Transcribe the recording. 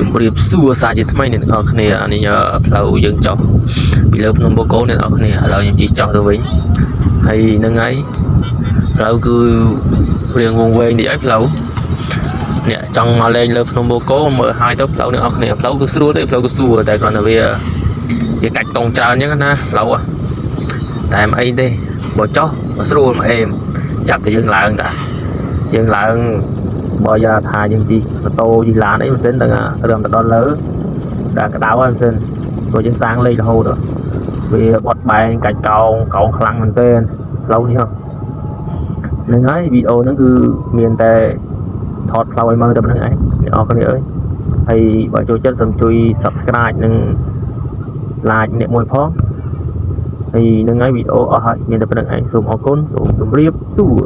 ជំរាបសួរសាជាថ្មីអ្នកទាំងអស់គ្នានេះផ្លូវយើងចុះពីលើភ្នំបូកូអ្នកទាំងអស់គ្នាឥឡូវខ្ញុំជិះចុះទៅវិញហើយហ្នឹងហើយផ្លូវគឺរៀងវងវែងតិចហើយផ្លូវអ្នកចង់មកលេងលើភ្នំបូកូមើលហើយទៅផ្លូវអ្នកទាំងអស់គ្នាផ្លូវគឺស្រួលទេផ្លូវគឺស្រួលតែគ្រាន់តែវាកាច់តង់ច្រើនអញ្ចឹងណាផ្លូវតែមិនអីទេបើចុះមកស្រួលមកអេមចាប់តែយើងឡើងតាយើងឡើងបើយ៉ាងថាយើងជិះម៉ូតូជិះឡានអីមិនសិនតែរឿងទៅដល់លើតែក្តៅហ្នឹងសិនព្រោះយើងសាងលេខរហូតវាបត់បែនកាច់កោងខ្លាំងមែនទែនផ្លូវនេះហ្នឹងហើយវីដេអូហ្នឹងគឺមានតែថតផ្លូវឲ្យមើលតែប៉ុណ្្នឹងឯងអ្នកនរគ្នាអើយហើយបើចូលចិត្តសូមជួយ Subscribe និង Like អ្នកមួយផងហើយហ្នឹងហើយវីដេអូអស់ហើយមានតែប៉ុណ្្នឹងឯងសូមអរគុណសូមជម្រាបសួរ